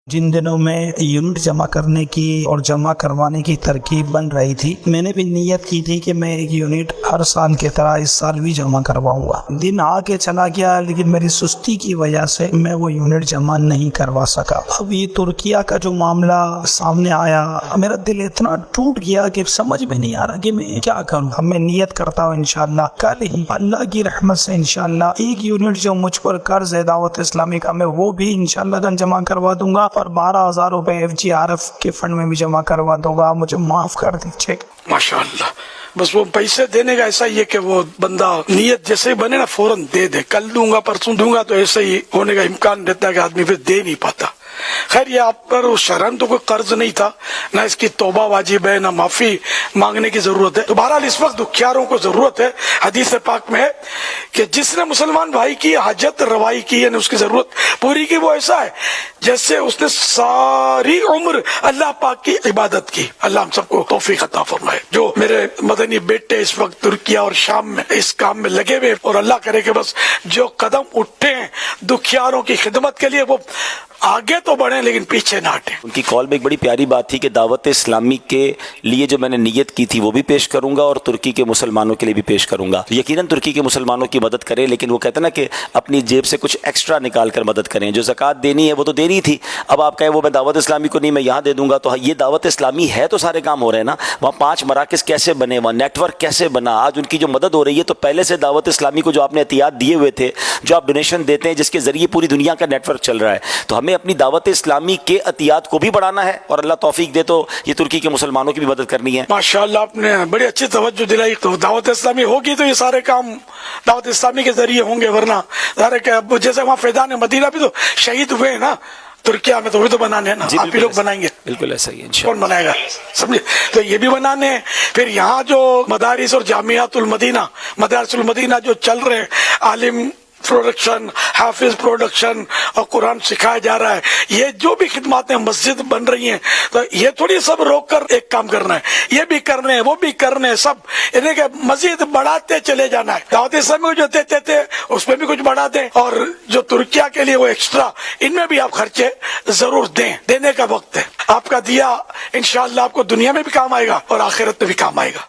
جن دنوں میں یونٹ جمع کرنے کی اور جمع کروانے کی ترکیب بن رہی تھی، میں نے بھی نیت کی تھی کہ میں ایک یونٹ ہر سال کی طرح اس سال بھی جمع کرواؤں گا۔ دن آ کے چلا گیا، لیکن میری سستی کی وجہ سے میں وہ یونٹ جمع نہیں کروا سکا۔ اب یہ ترکیہ کا جو معاملہ سامنے آیا، میرا دل اتنا ٹوٹ گیا کہ سمجھ میں نہیں آ رہا کہ میں کیا کروں۔ اب میں نیت کرتا ہوں انشاءاللہ کل ہی اللہ کی رحمت سے انشاءاللہ ایک یونٹ جو مجھ پر قرض ہے دعوت اسلامی کا، میں وہ بھی انشاءاللہ جمع کروا دوں گا، اور 12,000 روپے FGRF کے فنڈ میں بھی جمع کروا دوں گا۔ مجھے معاف کر دیجیے۔ ماشاءاللہ، بس وہ پیسے دینے کا ایسا ہی ہے کہ وہ بندہ نیت جیسے ہی بنے نا فوراً دے دے، کل دوں گا پرسوں دوں گا، تو ایسے ہی ہونے کا امکان رہتا ہے کہ آدمی پھر دے نہیں پاتا۔ خیر، یہ آپ پر شرعاً تو کوئی قرض نہیں تھا، نہ اس کی توبہ واجب ہے، نہ معافی مانگنے کی ضرورت ہے۔ تو بہرحال اس وقت دکھیاروں کو ضرورت ہے۔ حدیث پاک میں ہے کہ جس نے مسلمان بھائی کی حاجت روائی کی، یعنی اس کی ضرورت پوری کی، وہ ایسا ہے جیسے اس نے ساری عمر اللہ پاک کی عبادت کی۔ اللہ ہم سب کو توفیق عطا فرمائے۔ جو میرے مدنی بیٹے اس وقت ترکیہ اور شام میں اس کام میں لگے ہوئے، اور اللہ کرے کہ بس جو قدم اٹھے ہیں دکھیاروں کی خدمت کے لیے، وہ آگے تو بڑھیں لیکن پیچھے نہ ہٹیں۔ ان کی کال میں ایک بڑی پیاری بات تھی کہ دعوت اسلامی کے لیے جو میں نے نیت کی تھی وہ بھی پیش کروں گا، اور ترکی کے مسلمانوں کے لیے بھی پیش کروں گا۔ یقیناً ترکی کے مسلمانوں کی مدد کریں، لیکن وہ کہتے ہیں نا کہ اپنی جیب سے کچھ ایکسٹرا نکال کر مدد کریں۔ جو زکوٰۃ دینی ہے وہ تو دینی تھی، اب آپ کہیں وہ میں دعوت اسلامی کو نہیں، میں یہاں دے دوں گا، تو یہ دعوت اسلامی ہے تو سارے کام ہو رہے ہیں نا۔ وہاں 5 مراکز کیسے بنے، وہاں نیٹ ورک کیسے بنا، آج ان کی جو مدد ہو رہی ہے، تو پہلے سے دعوت اسلامی کو جو آپ نے احتیاط دیے ہوئے تھے، جو آپ ڈونیشن دیتے ہیں، جس کے ذریعے پوری دنیا کا نیٹ ورک چل رہا ہے، تو ہمیں اپنی دعوت اسلامی کے عطیات کو بھی بڑھانا ہے، اور اللہ توفیق دے تو یہ ترکی کے مسلمانوں کی بھی مدد کرنی ہے۔ ماشاءاللہ، آپ نے بڑی اچھی توجہ دلائی۔ تو دعوت اسلامی ہوگی تو یہ سارے کام دعوت اسلامی کے ذریعے ہوں گے، ورنہ ظاہر ہے کہ جیسے وہاں فیضان مدینہ بھی تو شہید ہوئے ہیں نا ترکیہ میں، تو وہ تو بنانے ہیں نا، آپ ہی لوگ بنائیں گے۔ بالکل ایسا ہی ہے، کون بنائے گا، سمجھے؟ تو یہ بھی بنانے ہیں۔ پھر یہاں جو مدارس اور جامعات المدینہ، مدارس المدینہ جو چل رہے ہیں، عالم پروڈکشن، حافظ پروڈکشن، اور قرآن سکھایا جا رہا ہے، یہ جو بھی خدماتیں مسجد بن رہی ہیں، تو یہ تھوڑی سب روک کر ایک کام کرنا ہے، یہ بھی کرنے ہیں، وہ بھی کرنے ہیں، سب انہیں کہ مزید بڑھاتے چلے جانا ہے۔ دعوت اسلامی کو جو دیتے تھے اس میں بھی کچھ بڑھا دیں، اور جو ترکیہ کے لیے وہ ایکسٹرا، ان میں بھی آپ خرچے ضرور دیں۔ دینے کا وقت ہے۔ آپ کا دیا انشاءاللہ آپ کو دنیا میں بھی کام آئے گا اور آخرت میں بھی کام آئے گا۔